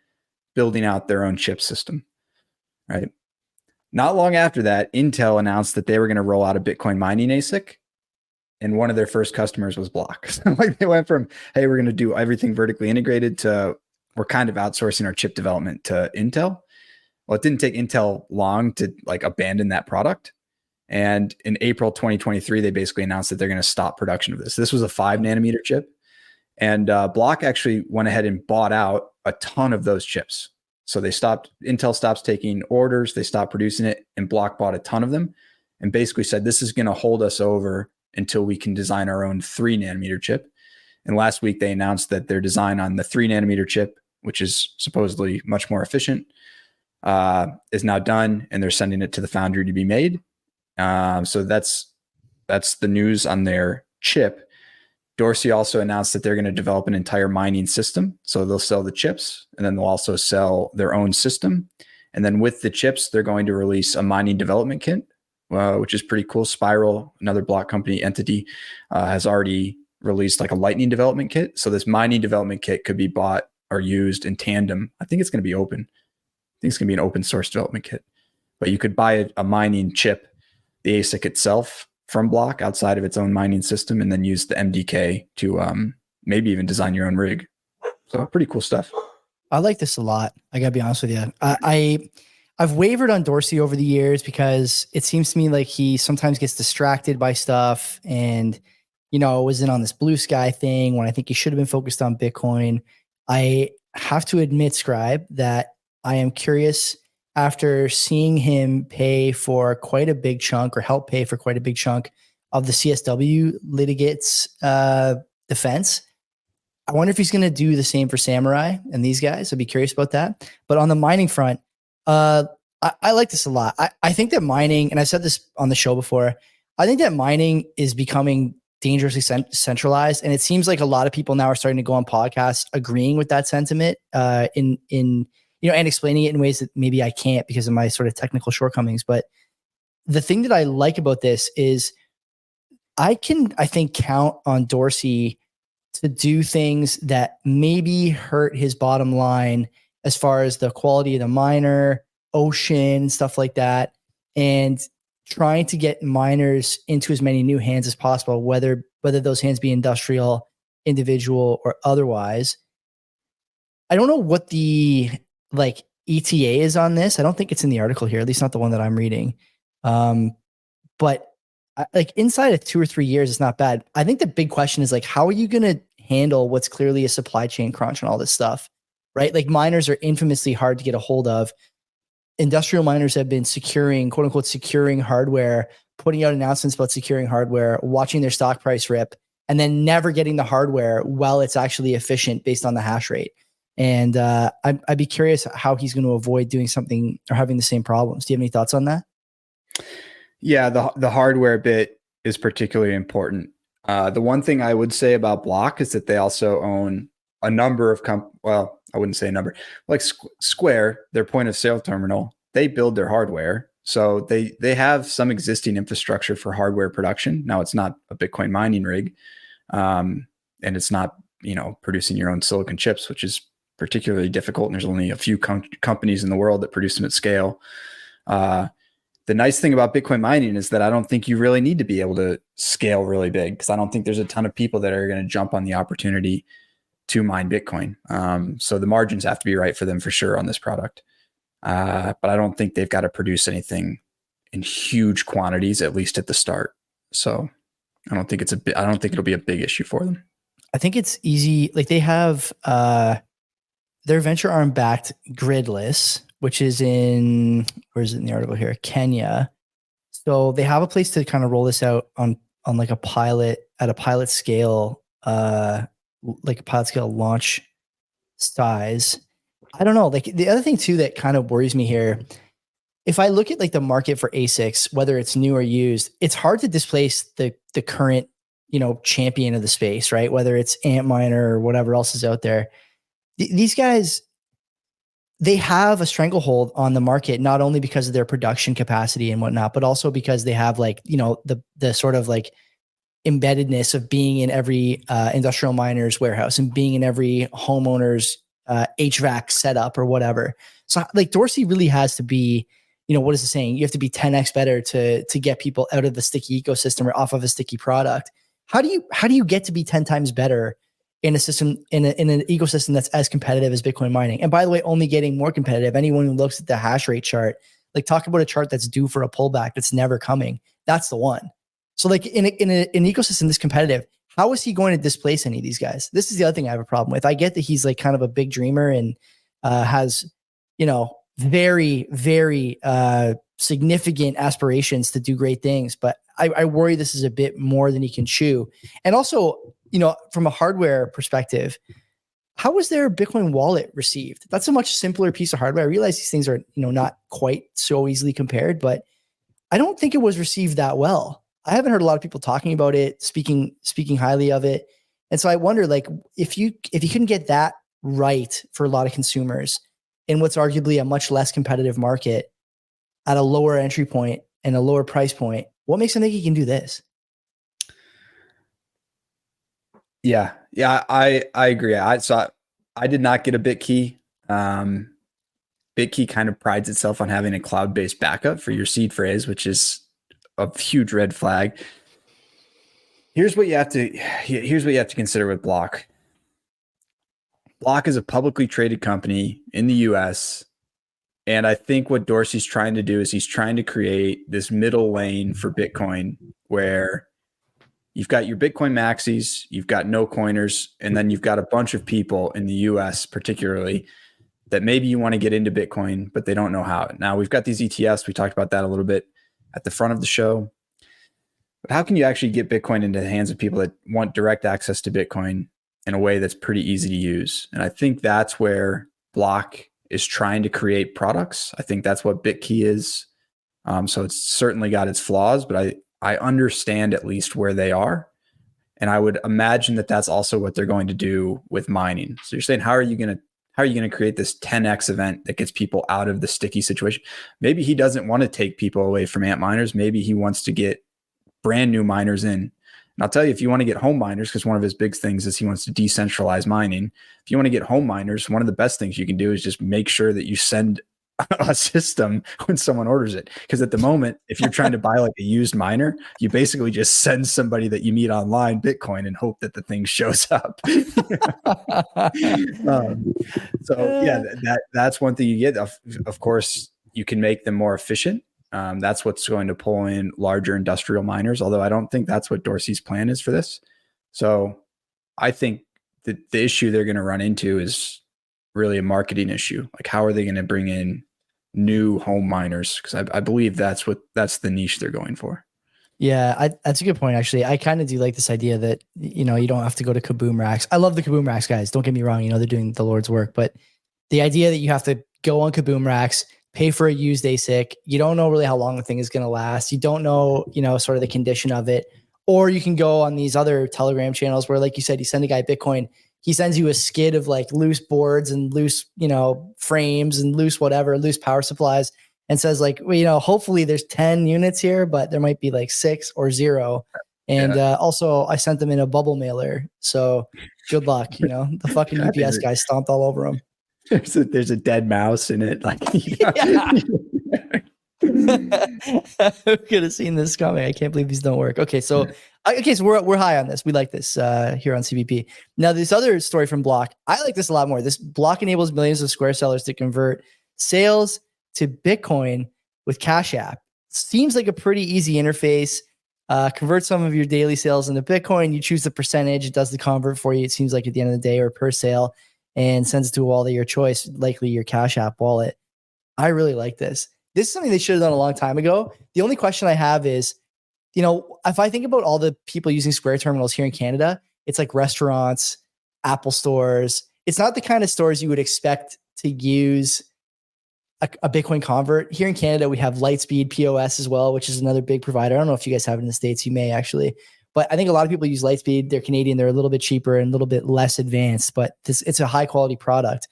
S3: building out their own chip system, right? Not long after that, Intel announced that they were going to roll out a Bitcoin mining ASIC. And one of their first customers was Block. So like they went from, hey, we're going to do everything vertically integrated to we're kind of outsourcing our chip development to Intel. Well, it didn't take Intel long to like abandon that product. And in April 2023, they basically announced that they're going to stop production of this. This was a 5 nanometer chip. And Block actually went ahead and bought out a ton of those chips. So Intel stops taking orders. They stopped producing it, and Block bought a ton of them and basically said, this is going to hold us over until we can design our own 3 nanometer chip. And last week they announced that their design on the 3 nanometer chip, which is supposedly much more efficient, is now done, and they're sending it to the foundry to be made. So that's the news on their chip. Dorsey also announced that they're going to develop an entire mining system. So they'll sell the chips, and then they'll also sell their own system. And then with the chips, they're going to release a mining development kit, which is pretty cool. Spiral, another Block company entity, has already released like a lightning development kit. So this mining development kit could be bought or used in tandem. I think it's going to be open. I think it's going to be an open source development kit. But you could buy a mining chip, the ASIC itself, from Block outside of its own mining system, and then use the MDK to maybe even design your own rig. So pretty cool stuff.
S2: I like this a lot. I gotta be honest with you. I've wavered on Dorsey over the years because it seems to me like he sometimes gets distracted by stuff, and was in on this blue sky thing when I think he should have been focused on Bitcoin. I have to admit, Scribe, that I am curious after seeing him pay for quite a big chunk, or help pay for quite a big chunk of the CSW litigants' defense. I wonder if he's going to do the same for Samourai and these guys. I'd be curious about that. But on the mining front, I like this a lot. I think that mining, and I said this on the show before, I think that mining is becoming dangerously centralized. And it seems like a lot of people now are starting to go on podcasts agreeing with that sentiment. and explaining it in ways that maybe I can't because of my sort of technical shortcomings. But the thing that I like about this is I think, count on Dorsey to do things that maybe hurt his bottom line as far as the quality of the miner, ocean, stuff like that, and trying to get miners into as many new hands as possible, whether those hands be industrial, individual, or otherwise. I don't know what the ETA is on this. I don't think it's in the article here, at least not the one that I'm reading. But inside of 2 or 3 years, it's not bad. I think the big question is how are you going to handle what's clearly a supply chain crunch and all this stuff, right? Miners are infamously hard to get a hold of. Industrial miners have been securing, quote unquote, securing hardware, putting out announcements about securing hardware, watching their stock price rip, and then never getting the hardware while it's actually efficient based on the hash rate. And I'd be curious how he's going to avoid doing something or having the same problems. Do you have any thoughts on that?
S3: Yeah, the hardware bit is particularly important. The one thing I would say about Block is that they also own a number of well, I wouldn't say a number, like Square, their point of sale terminal, they build their hardware. So they have some existing infrastructure for hardware production. Now it's not a Bitcoin mining rig, and it's not, producing your own silicon chips, which is particularly difficult. And there's only a few companies in the world that produce them at scale. The nice thing about Bitcoin mining is that I don't think you really need to be able to scale really big, because I don't think there's a ton of people that are going to jump on the opportunity to mine Bitcoin. So the margins have to be right for them for sure on this product. But I don't think they've got to produce anything in huge quantities, at least at the start. So I don't think it'll be a big issue for them.
S2: I think it's easy. They have their venture arm backed Gridless, which is where is it in the article here? Kenya. So they have a place to kind of roll this out on a pilot scale, a pilot scale launch size. I don't know. The other thing too that kind of worries me here, if I look at the market for ASICs, whether it's new or used, it's hard to displace the current, champion of the space, right? Whether it's Antminer or whatever else is out there. These guys, they have a stranglehold on the market, not only because of their production capacity and whatnot, but also because they have the sort of embeddedness of being in every industrial miner's warehouse and being in every homeowner's HVAC setup or whatever. So Dorsey really has to be, what is it saying? You have to be 10x better to get people out of the sticky ecosystem or off of a sticky product. How do you get to be 10 times better in a system, in an ecosystem that's as competitive as Bitcoin mining? And by the way, only getting more competitive. Anyone who looks at the hash rate chart, talk about a chart that's due for a pullback that's never coming. That's the one. So in an ecosystem this competitive, how is he going to displace any of these guys? This is the other thing I have a problem with. I get that he's kind of a big dreamer and has, very, very significant aspirations to do great things. But I worry this is a bit more than he can chew. And also, from a hardware perspective, how was their Bitcoin wallet received? That's a much simpler piece of hardware. I realize these things are, not quite so easily compared, but I don't think it was received that well. I haven't heard a lot of people talking about it, speaking highly of it. And so I wonder, if you couldn't get that right for a lot of consumers in what's arguably a much less competitive market at a lower entry point and a lower price point, what makes him think he can do this?
S3: Yeah, I agree. I did not get a BitKey. BitKey kind of prides itself on having a cloud-based backup for your seed phrase, which is a huge red flag. Here's what you have to consider with Block. Block is a publicly traded company in the US. And I think what Dorsey's trying to do is he's trying to create this middle lane for Bitcoin where you've got your Bitcoin maxis, you've got no coiners, and then you've got a bunch of people in the US particularly that maybe you want to get into Bitcoin, but they don't know how. Now we've got these ETFs. We talked about that a little bit at the front of the show. But how can you actually get Bitcoin into the hands of people that want direct access to Bitcoin in a way that's pretty easy to use? And I think that's where Block is trying to create products. I think that's what BitKey is. So it's certainly got its flaws, but I understand at least where they are. And I would imagine that that's also what they're going to do with mining. So you're saying, how are you going How are you going to create this 10x event that gets people out of the sticky situation? Maybe he doesn't want to take people away from ant miners. Maybe he wants to get brand new miners in. And I'll tell you, if you want to get home miners, because one of his big things is he wants to decentralize mining. If you want to get home miners, one of the best things you can do is just make sure that you send a system when someone orders it. Because at the moment, if you're trying to buy like a used miner, you basically just send somebody that you meet online Bitcoin and hope that the thing shows up. So yeah, that's one thing you get. Of course, you can make them more efficient. That's what's going to pull in larger industrial miners, although I don't think that's what Dorsey's plan is for this. So I think that the issue they're going to run into is really a marketing issue. Like, how are they going to bring in new home miners? Because I believe that's the niche they're going for.
S2: Yeah, that's a good point. Actually, I kind of do like this idea that, you don't have to go to Kaboom Racks. I love the Kaboom Racks guys. Don't get me wrong. They're doing the Lord's work, but the idea that you have to go on Kaboom Racks, pay for a used ASIC, you don't know really how long the thing is going to last. You don't know, sort of the condition of it. Or you can go on these other Telegram channels where, like you said, you send a guy Bitcoin, he sends you a skid of like loose boards and loose, frames and loose power supplies, and says like, well, hopefully there's 10 units here, but there might be like 6 or 0. And also I sent them in a bubble mailer. So good luck. The fucking UPS guy stomped all over them.
S3: There's a dead mouse in it. Like,
S2: Who could have seen this coming? I can't believe these don't work. Okay, so we're high on this. We like this here on CBP. Now, this other story from Block, I like this a lot more. This Block enables millions of Square sellers to convert sales to Bitcoin with Cash App. Seems like a pretty easy interface. Convert some of your daily sales into Bitcoin. You choose the percentage. It does the convert for you. It seems like at the end of the day or per sale, and sends it to a wallet of your choice, likely your Cash App wallet. I really like this. This is something they should have done a long time ago. The only question I have is, if I think about all the people using Square terminals here in Canada, it's like restaurants, Apple stores. It's not the kind of stores you would expect to use a Bitcoin convert. Here in Canada, we have Lightspeed POS as well, which is another big provider. I don't know if you guys have it in the States. You may actually. But I think a lot of people use Lightspeed. They're Canadian. They're a little bit cheaper and a little bit less advanced, but it's a high quality product.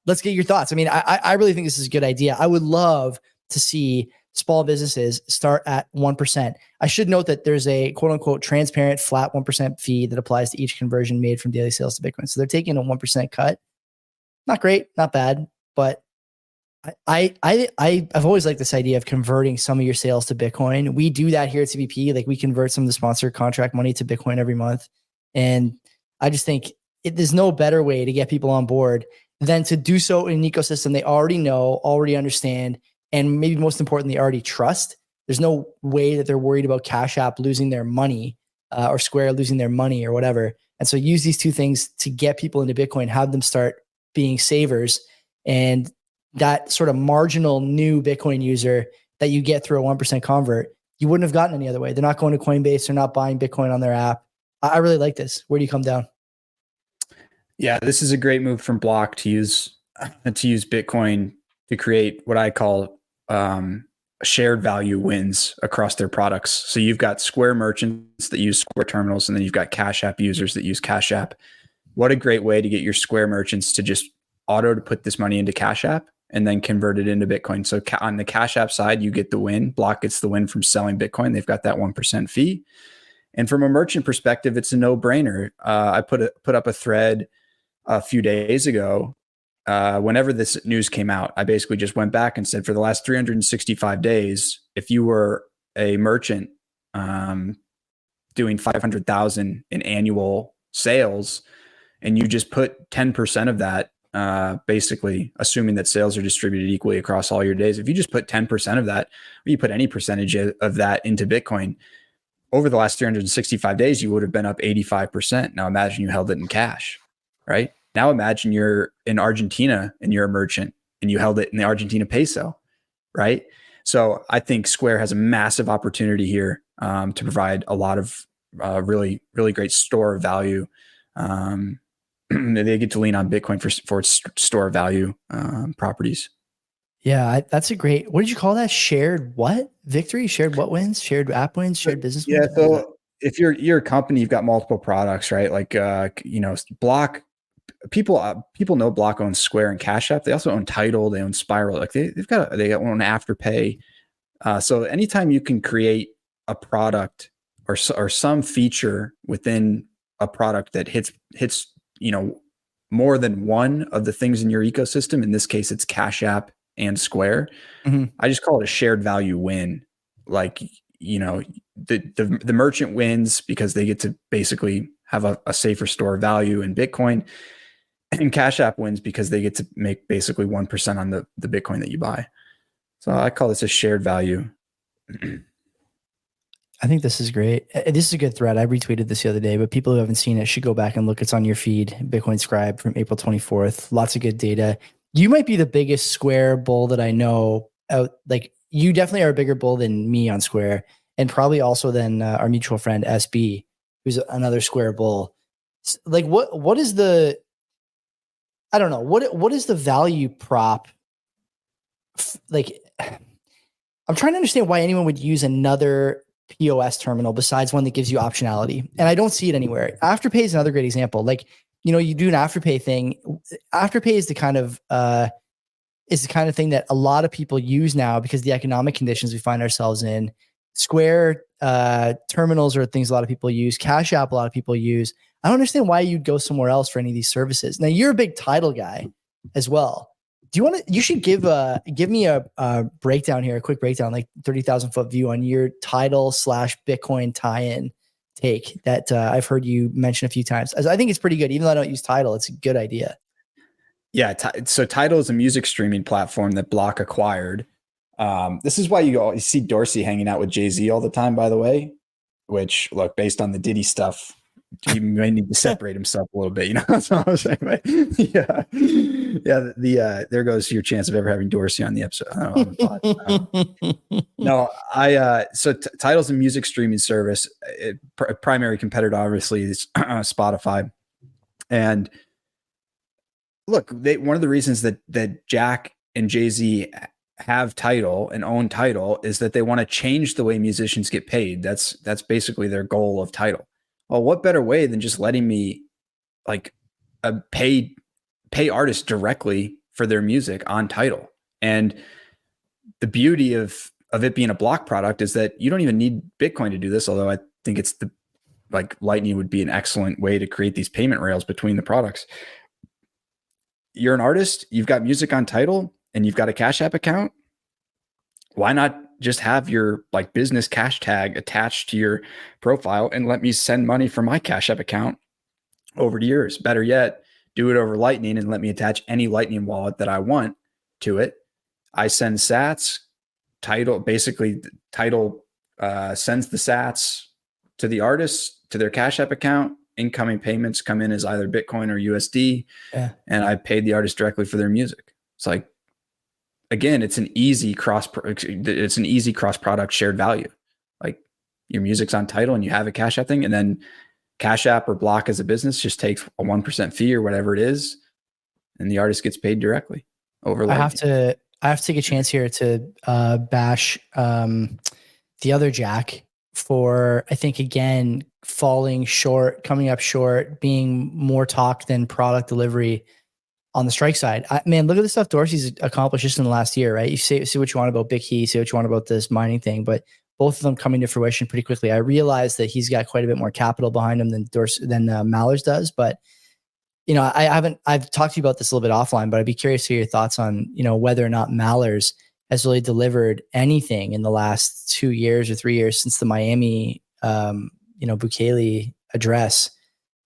S2: Let's get your thoughts. I mean, I really think this is a good idea. I would love to see small businesses start at 1%. I should note that there's a quote unquote transparent flat 1% fee that applies to each conversion made from daily sales to Bitcoin. So they're taking a 1% cut. Not great, not bad, but I've always liked this idea of converting some of your sales to Bitcoin. We do that here at CBP. Like, we convert some of the sponsor contract money to Bitcoin every month. And I just think there's no better way to get people on board than to do so in an ecosystem they already know, already understand, and maybe most importantly, already trust. There's no way that they're worried about Cash App losing their money or Square losing their money or whatever. And so use these two things to get people into Bitcoin, have them start being savers, and that sort of marginal new Bitcoin user that you get through a 1% convert, you wouldn't have gotten any other way. They're not going to Coinbase. They're not buying Bitcoin on their app. I really like this. Where do you come down?
S3: Yeah, this is a great move from Block to use Bitcoin to create what I call shared value wins across their products. So you've got Square merchants that use Square terminals, and then you've got Cash App users that use Cash App. What a great way to get your Square merchants to just to put this money into Cash App and then convert it into Bitcoin. So on the Cash App side, you get the win. Block gets the win from selling Bitcoin. They've got that 1% fee. And from a merchant perspective, it's a no-brainer. I put up a thread a few days ago. Whenever this news came out, I basically just went back and said, for the last 365 days, if you were a merchant doing 500,000 in annual sales, and you just put 10% of that, basically assuming that sales are distributed equally across all your days, if you just put 10% of that, or you put any percentage of that into Bitcoin, over the last 365 days, you would have been up 85%. Now imagine you held it in cash, right? Now imagine you're in Argentina and you're a merchant and you held it in the Argentina peso, right? So I think Square has a massive opportunity here to provide a lot of really, really great store value. They get to lean on Bitcoin for its store value properties.
S2: Yeah, that's a great, what did you call that? Shared what? Victory? Shared what wins? Shared app wins? Shared business wins?
S3: Yeah, so if you're a company, you've got multiple products, right? Like, Block people know Block owns Square and Cash App. They also own Tidal. They own Spiral. Like they own Afterpay. So anytime you can create a product or some feature within a product that hits more than one of the things in your ecosystem, in this case it's Cash App and Square, I just call it a shared value win. Like, the merchant wins because they get to basically have a safer store of value in Bitcoin, and Cash App wins because they get to make basically 1% on the Bitcoin that you buy. So I call this a shared value.
S2: I think this is great. This is a good thread. I retweeted this the other day, but people who haven't seen it should go back and look. It's on your feed, Bitcoin Scribe from April 24th. Lots of good data. You might be the biggest Square bull that I know out. Like, you definitely are a bigger bull than me on Square, and probably also than our mutual friend SB, who's another Square bull. Like, what is the, I don't know, what is the value prop? Like, I'm trying to understand why anyone would use another POS terminal besides one that gives you optionality. And I don't see it anywhere. Afterpay is another great example. Like, you do an Afterpay thing. Afterpay is the kind of thing that a lot of people use now because of the economic conditions we find ourselves in. Square terminals are things a lot of people use. Cash App, a lot of people use. I don't understand why you'd go somewhere else for any of these services. Now, you're a big Tidal guy as well. You should give me a breakdown here, a quick breakdown, like 30,000 foot view on your Tidal / Bitcoin tie-in take that I've heard you mention a few times. I think it's pretty good. Even though I don't use Tidal, it's a good idea.
S3: Yeah. So Tidal is a music streaming platform that Block acquired. This is why you see Dorsey hanging out with Jay-Z all the time, by the way, which, look, based on the Diddy stuff, he may need to separate himself a little bit, That's what I was saying. But yeah. There goes your chance of ever having Dorsey on the episode. So Tidal's a music streaming service. Primary competitor, obviously, is Spotify. And look, one of the reasons that Jack and Jay-Z have Tidal and own Tidal is that they want to change the way musicians get paid. That's basically their goal of Tidal. Well, what better way than just letting me pay artists directly for their music on Tidal? And the beauty of it being a Block product is that you don't even need Bitcoin to do this. Although I think it's Lightning would be an excellent way to create these payment rails between the products. You're an artist, you've got music on Tidal, and you've got a Cash App account. Why not just have your business cash tag attached to your profile and let me send money from my Cash App account over to yours? Better yet, do it over Lightning and let me attach any Lightning wallet that I want to it. I send sats. Tidal sends the sats to the artists, to their Cash App account. Incoming payments come in as either Bitcoin or USD. Yeah. And I paid the artist directly for their music. It's like, again, it's an easy cross product shared value. Like, your music's on Tidal and you have a Cash App thing, and then Cash App or Block as a business just takes a 1% fee or whatever it is, and the artist gets paid directly over Lightning.
S2: I have to take a chance here to bash the other Jack for, I think, again, coming up short, being more talk than product delivery on the strike side. Man, look at the stuff Dorsey's accomplished just in the last year, right? You say what you want about Big Key, say what you want about this mining thing, but both of them coming to fruition pretty quickly. I realize that he's got quite a bit more capital behind him than Mallers does, but I've talked to you about this a little bit offline, but I'd be curious to hear your thoughts on, whether or not Mallers has really delivered anything in the last 2 years or 3 years since the Miami, Bukele address,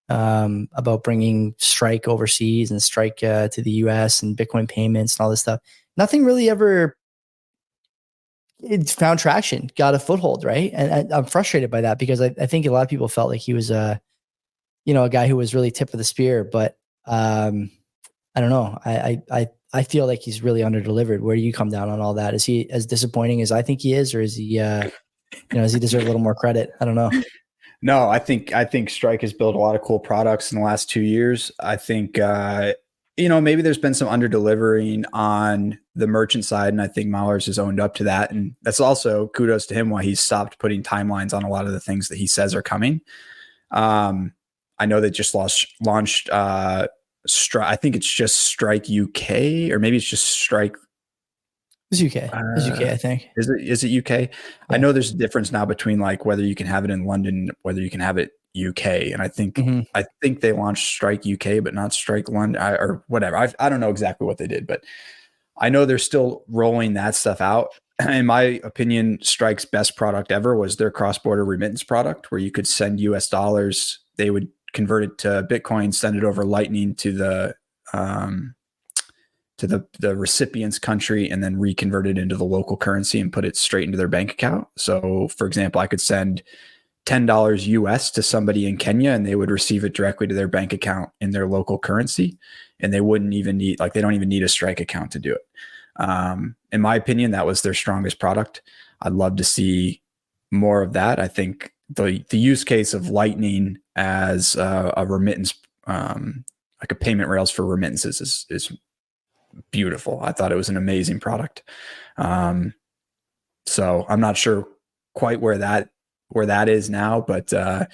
S2: about bringing strike overseas and strike to the US and Bitcoin payments and all this stuff. Nothing really ever found traction, got a foothold, right? And I'm frustrated by that because I think a lot of people felt like he was a guy who was really tip of the spear, but I don't know. I feel like he's really under-delivered. Where do you come down on all that? Is he as disappointing as I think he is, or is he, does he deserve a little more credit? I don't know.
S3: No, I think Strike has built a lot of cool products in the last 2 years. I think, maybe there's been some under-delivering on the merchant side, and I think Mallers has owned up to that. And that's also kudos to him why he's stopped putting timelines on a lot of the things that he says are coming. I know they just launched Strike. I think it's just Strike UK, or maybe it's just Strike.
S2: It's UK. It's UK, I think.
S3: Is it UK? Yeah. I know there's a difference now between like whether you can have it in London, whether you can have it UK, and I think they launched Strike UK, but not Strike London or whatever. I don't know exactly what they did, but I know they're still rolling that stuff out. In my opinion, Strike's best product ever was their cross-border remittance product, where you could send US dollars. They would convert it to Bitcoin, send it over Lightning to the recipient's country, and then reconvert it into the local currency and put it straight into their bank account. So, for example, I could send $10 US to somebody in Kenya, and they would receive it directly to their bank account in their local currency, and they wouldn't even need, like, they don't even need a Strike account to do it. In my opinion, that was their strongest product. I'd love to see more of that. I think the use case of Lightning as a remittance, like a payment rails for remittances, is beautiful. I thought it was an amazing product. So I'm not sure quite where that is now, but I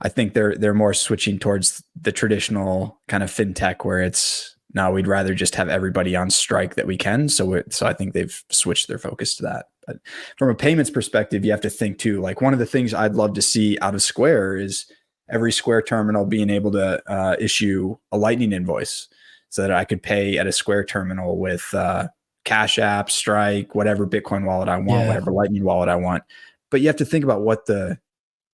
S3: think they're more switching towards the traditional kind of fintech, where it's, no, we'd rather just have everybody on Strike that we can. So I think they've switched their focus to that. But from a payments perspective, you have to think too, like one of the things I'd love to see out of Square is every Square terminal being able to issue a Lightning invoice, so that I could pay at a Square terminal with Cash App, Strike, whatever Bitcoin wallet I want, whatever Lightning wallet I want. But you have to think about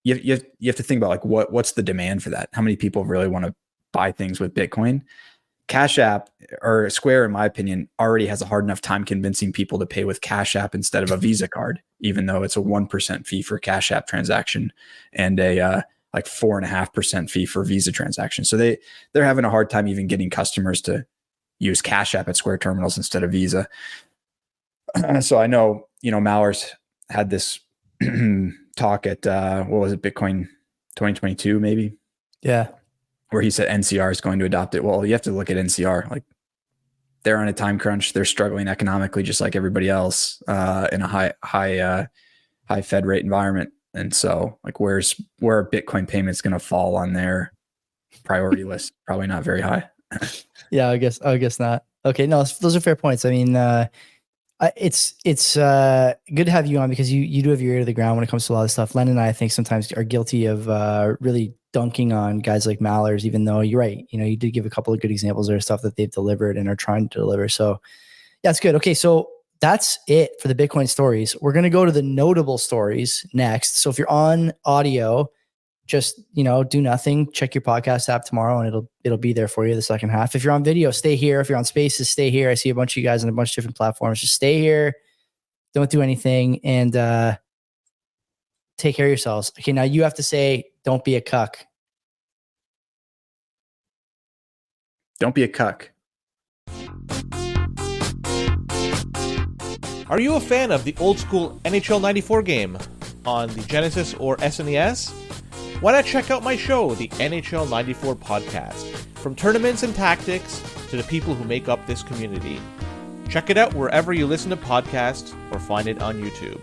S3: you have to think about like what's the demand for that? How many people really want to buy things with Bitcoin? Cash App, or Square, in my opinion, already has a hard enough time convincing people to pay with Cash App instead of a Visa card, even though it's a 1% fee for Cash App transaction and a like 4.5% fee for Visa transaction. So they're having a hard time even getting customers to use Cash App at Square terminals instead of Visa. So I know, Mallers had this talk at what was it, Bitcoin 2022 maybe?
S2: Yeah.
S3: Where he said NCR is going to adopt it. Well, you have to look at NCR. Like, they're on a time crunch. They're struggling economically, just like everybody else, in a high Fed rate environment. And so, like, where are Bitcoin payments going to fall on their priority list? Probably not very high.
S2: Yeah, I guess not. Okay, no, those are fair points. I mean, it's good to have you on, because you do have your ear to the ground when it comes to a lot of stuff. Len and I think sometimes are guilty of really dunking on guys like Mallers, even though you're right. You did give a couple of good examples of stuff that they've delivered and are trying to deliver. So yeah, it's good. Okay, so that's it for the Bitcoin stories. We're going to go to the notable stories next. So if you're on audio, just, do nothing. Check your podcast app tomorrow and it'll be there for you the second half. If you're on video, stay here. If you're on Spaces, stay here. I see a bunch of you guys on a bunch of different platforms. Just stay here. Don't do anything, and take care of yourselves. Okay, now you have to say, don't be a cuck.
S3: Don't be a cuck.
S4: Are you a fan of the old school NHL 94 game on the Genesis or SNES? Why not check out my show, the NHL 94 podcast? From tournaments and tactics to the people who make up this community. Check it out wherever you listen to podcasts or find it on YouTube.